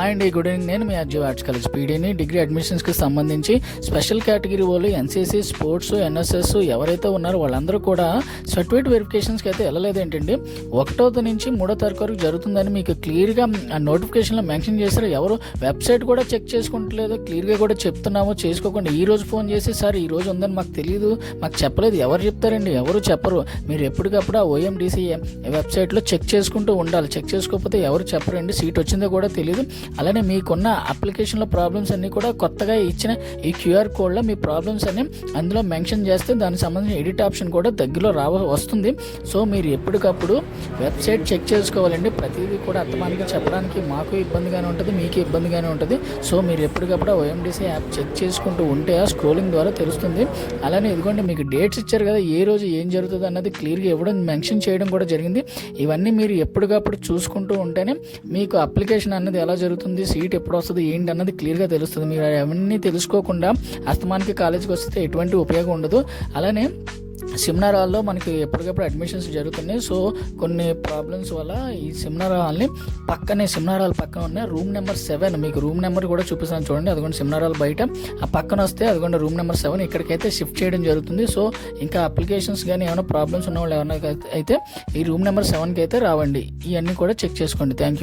And good evening. నేను మీ అర్జు arts college పీడీని. Degree అడ్మిషన్స్కి సంబంధించి special category వాళ్ళు ఎన్సీసీ, స్పోర్ట్స్, ఎన్ఎస్ఎస్ ఎవరైతే ఉన్నారో వాళ్ళందరూ కూడా సర్టిఫికేట్ వెరిఫికేషన్స్కి అయితే వెళ్ళలేదు. ఏంటండి 1వ నుంచి 3వ తారీఖు వరకు జరుగుతుందని మీకు క్లియర్గా ఆ నోటిఫికేషన్లో మెన్షన్ చేశారు. ఎవరు వెబ్సైట్ కూడా చెక్ చేసుకుంటలేదు. క్లియర్గా కూడా చెప్తున్నామో చేసుకోకుండా ఈ రోజు ఫోన్ చేసి సార్ ఈ రోజు ఉందని మాకు తెలియదు, మాకు చెప్పలేదు. ఎవరు చెప్తారండి? ఎవరు చెప్పరు. మీరు ఎప్పటికప్పుడు ఆ ఓఎండిసి వెబ్సైట్లో చెక్ చేసుకుంటూ ఉండాలి. చెక్ చేసుకోకపోతే ఎవరు చెప్పరండి. సీట్ వచ్చిందో కూడా తెలియదు. అలానే మీకున్న అప్లికేషన్లో ప్రాబ్లమ్స్ అన్నీ కూడా కొత్తగా ఇచ్చిన ఈ క్యూఆర్ కోడ్లో మీ ప్రాబ్లమ్స్ అన్ని అందులో మెన్షన్ చేస్తే దానికి సంబంధించిన ఎడిట్ ఆప్షన్ కూడా దగ్గరలో వస్తుంది. సో మీరు ఎప్పటికప్పుడు వెబ్సైట్ చెక్ చేసుకోవాలండి. ప్రతిదీ కూడా అర్థమానికి చెప్పడానికి మాకు ఇబ్బందిగానే ఉంటుంది, మీకు ఇబ్బందిగానే ఉంటుంది. సో మీరు ఎప్పటికప్పుడు ఓఎండిసి యాప్ చెక్ చేసుకుంటూ ఉంటే ఆ స్క్రోలింగ్ ద్వారా తెలుస్తుంది. అలానే ఇదిగోండి మీకు డేట్స్ ఇచ్చారు కదా, ఏ రోజు ఏం జరుగుతుంది అన్నది క్లియర్గా ఇవ్వడం మెన్షన్ చేయడం కూడా జరిగింది. ఇవన్నీ మీరు ఎప్పటికప్పుడు చూసుకుంటూ ఉంటేనే మీకు అప్లికేషన్ అన్నది ఎలా జరుగుతుంది, సీట్ ఎప్పుడు వస్తుంది, ఏంటి అన్నది క్లియర్గా తెలుస్తుంది. మీరు అవన్నీ తెలుసుకోకుండా అస్తమానికి కాలేజీకి వస్తే ఎటువంటి ఉపయోగం ఉండదు. అలానే సెమినార్ హాల్లో మనకి ఎప్పటికప్పుడు అడ్మిషన్స్ జరుగుతున్నాయి. సో కొన్ని ప్రాబ్లమ్స్ వల్ల ఈ సెమినార్ హాల్ని సెమినార్ హాల్ పక్కన ఉన్న రూమ్ నెంబర్ 7, మీకు రూమ్ నెంబర్ కూడా చూపిస్తాను చూడండి. అదిగోండి సెమినార్ హాల్ బయట ఆ పక్కన వస్తే అదిగోండి రూమ్ నెంబర్ 7 ఇక్కడికైతే షిఫ్ట్ చేయడం జరుగుతుంది. సో ఇంకా అప్లికేషన్స్ కానీ ఏమైనా ప్రాబ్లమ్స్ ఉన్న వాళ్ళు ఎవరైనా అయితే ఈ రూమ్ నెంబర్ 7కి అయితే రావండి. ఇవన్నీ కూడా చెక్ చేసుకోండి. Thank you.